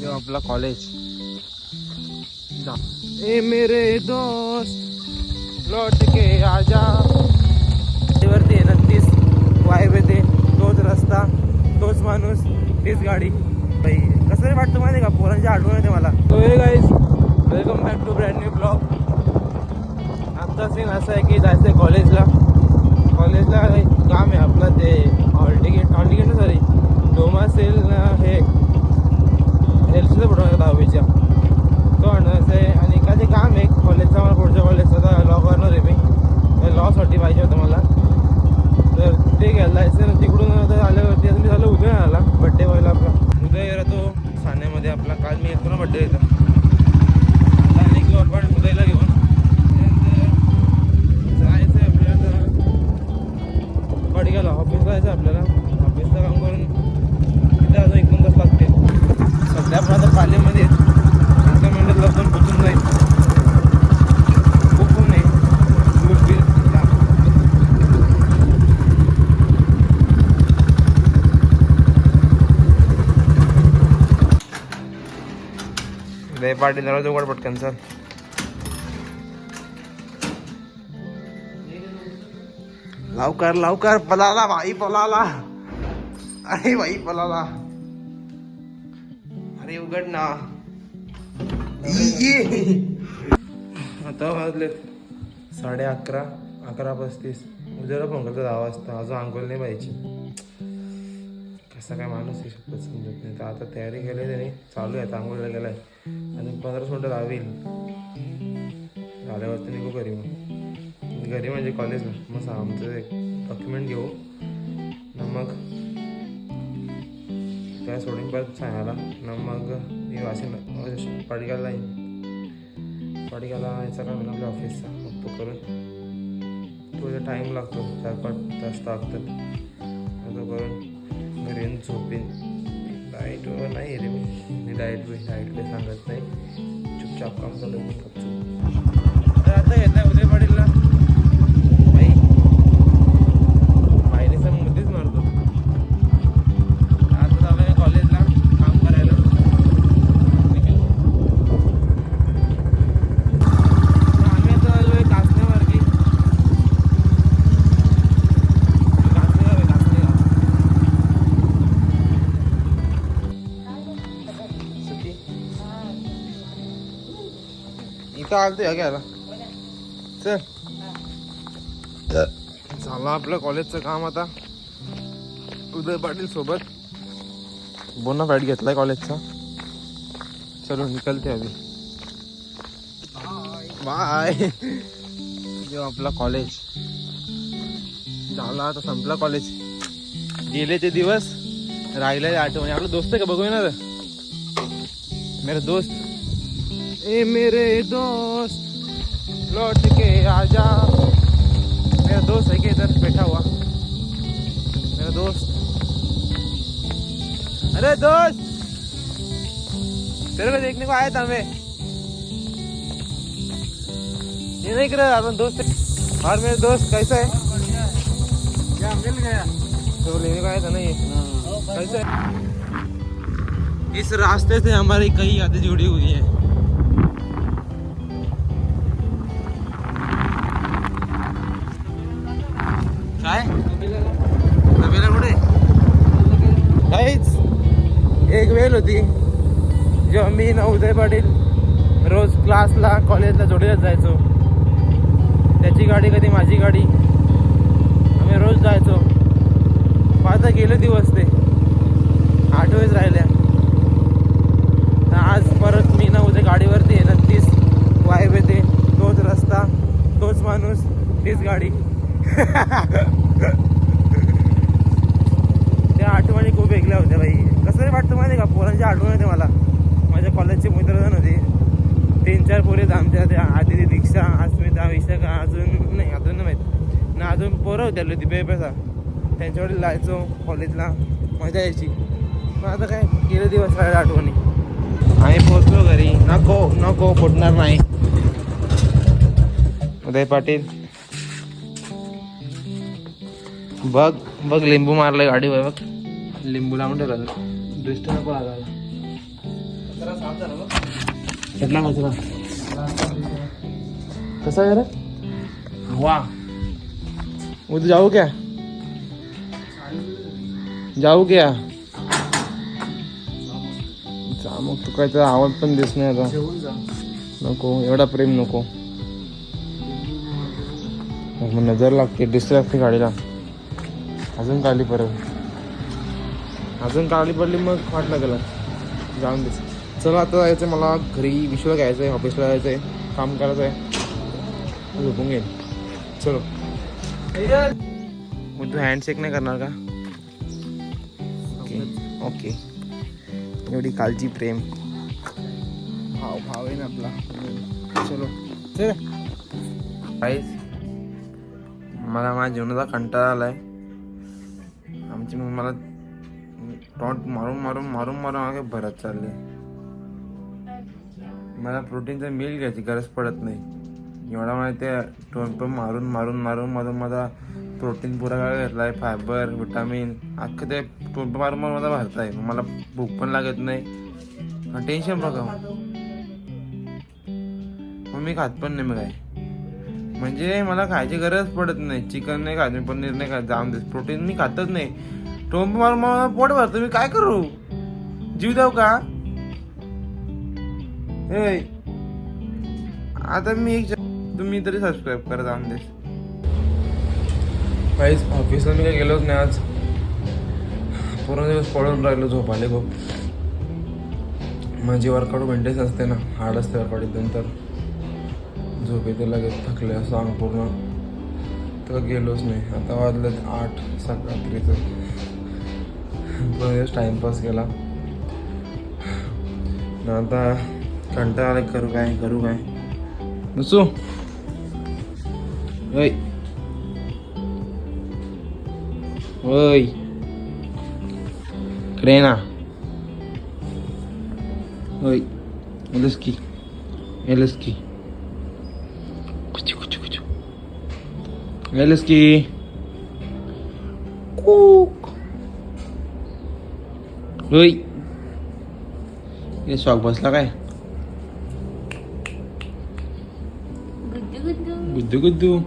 जो आपला कॉलेज। ए मेरे दोस्त लौट के आजा वरती 29 वायवे ते तोच रस्ता तोच माणूस तीच गाडी। बाई कसं रे वाटतं माहिती का, पोरांची आठवण येते मला। तो hey guys welcome back to brand new blog. आमचा सीन असा आहे की जायचं आहे कॉलेजला काम आहे आपलं ते हॉल तिकीट ना सॉरी डोमासेल हे एलसीचं फोटो 10वीच्या तो आणायचं आहे आणि एखादे काम आहे कॉलेजचा मला पुढच्या कॉलेजचा आता लॉ करणार आहे मी लॉसाठी पाहिजे होतं मला तर ते घ्यायला जायचं ना तिकडून आता आल्यावरती मी झालं उद्या आला बड्डे व्हायला आपला उद्या येणार तो ठाण्यामध्ये आपला काल मी येतो ना बड्डे येतो आता घेऊ आपण उद्याला घेऊन जायचं आहे आपल्याला पडग्याला ऑफिसला जायचं आपल्याला ऑफिसचं काम करून तिथे अजून 1-2 तास लागते सध्या आपण आता पालेमध्ये 5 मिनिटात लवकर पोचून जाईल खूप नाही दे पाटी दरवाजा उघड पटकन सर लवकर पळाला भाई पळाला अरे भाई पळाला अरे उघड ना आता वाजले 11:35 उद्याला फोन करतो 10 वाजता अजून अंघोळ नाही पाहिजे कसा काय माणूस आहे शपथ समजत नाही तर आता तयारी केली त्याने चालू आहे आता आंघोळीला गेलाय आणि 15 मिनिटं लावेल झाल्यावरती निघू घरी म्हणजे कॉलेजला मग आमचं एक डॉक्युमेंट घेऊ न मग त्या सोडून परत सांगायला न मग मी वाशिम पडग्याला जाईन पडग्याला यायचा काय आपल्या ऑफिसचा मग तो करून थोडा टाईम लागतो 4-5 तास लागतात तो करून घरी येऊन झोपेन डाएटवर नाही रे मी डाएट काही सांगत नाही चुपचाप काम चालू आहे तर आता येत आहे उद्या पडेलला चालते घ्यायला चल झालं आपलं कॉलेजचं काम आता उदय पाटील सोबत बोनाफाईड घेतलाय कॉलेजचा चलो निकलते अभी बाय जो आपला कॉलेज झाला आता संपला कॉलेज गेले ते दिवस राहिलेले आठवणी आपलं दोस्त आहे का बघू ना मेरे दोस्त ए मेरे दोस्त लौट के आजा मेरा दोस्त है कि इधर बैठा हुआ मेरा दोस्त अरे दोस्त तेरे को देखने को आया था मैं ये नहीं कर रहा अपन दोस्त और मेरे दोस्त कैसा है क्या मिल गया तो लेने को आया था ना ये कैसा है इस रास्ते से हमारी कई यादें जुड़ी हुई है काय नवीला कुठे काहीच एक वेळ होती जेव्हा मी ना उदय पाटील रोज क्लासला कॉलेजला जोडीलाच जायचो त्याची गाडी कधी माझी गाडी आम्ही रोज जायचो आता गेले दिवस ते आठवणीच राहिल्या आज परत मी ना उद्या गाडीवरती 29 वायवे ते तोच रस्ता तोच माणूस तीच गाडी त्या आठवणी खूप वेगळ्या होत्या भाई कसं रे वाटतं माहिती का पोरांची आठवण येते मला माझ्या कॉलेजचे मित्रजण होते 3-4 पोरे आमच्या त्या आदिती दीक्षा अस्मिता विशाखा अजून नाही अजून नाही माहीत ना अजून पोरं होते आली होती बेपैसा त्यांच्याकडे जायचो कॉलेजला मजा यायची मग आता काय गेले दिवस राहिले आठवणी आम्ही पोचलो घरी नको फुटणार नाही उदय पाटील बघ लिंबू मारलं गाडीवर बघ लिंबू लावून ठेवलं दृष्ट नको लागायला कितना कचरा कसा आहे रे वा उद्या जाऊ क्या जाऊ क्या जा मग तू काय तर आवाज पण दिस नाही आता नको एवढा प्रेम नको मग नजर लागते डिस्ट्रॅक्ट लागते गाडीला अजून काळी परत अजून काळी पडली मग फाट लागेल जाऊन दिस चला आता जायचं मला घरी विश्व घ्यायचं आहे ऑफिसला जायचं आहे काम करायचं आहे झोपून घेईन चलो मग तू हँडशेक नाही करणार का ओके ओके एवढी काळजी प्रेम भाव आहे ना आपला चलो चल काहीच मला माझ्या जीवनाचा कंटाळा आलाय आमची मग मला टॉन्ट मारून मारून मारून मारून मागे भरत चालले मला प्रोटीनचा मिल घ्यायची गरज पडत नाही एवढा मला ते टॉन्ट मारून मारून मारून मारून माझा प्रोटीन पुरा काय घेतला आहे फायबर विटामिन अख्खं ते टॉन्ट मारून मारून माझा भरत आहे मला भूक पण लागत नाही टेन्शन बघा मग मी खात पण नाही मग काय म्हणजे मला खायची गरज पडत नाही चिकन नाही खात मी पनीर नाही खात जाम देत प्रोटीन मी खातच नाही टोंब मारून मला पोट भरतो मी काय करू जीव देऊ का हे आता मी एक तुम्ही तरी सबस्क्राईब करा जाम देस काहीच ऑफिसला मी काही गेलोच नाही आज पूर्ण दिवस पडून राहिलो झोपाले खूप माझी वर्कआउट मेंटेन्स असते ना हार्ड असते वर्कआउट नंतर झोप येते लगेच थकले असं अंग पूर्ण तर गेलोच नाही आता वाजलं 8 रात्रीचं पूर्ण दिवस टाइमपास केला आता कंटाळा आला करू काय नसू ओय ओय इकडे ना ओय एलस की एलस की कूक ओय हे शॉक बसला काय गुद्दू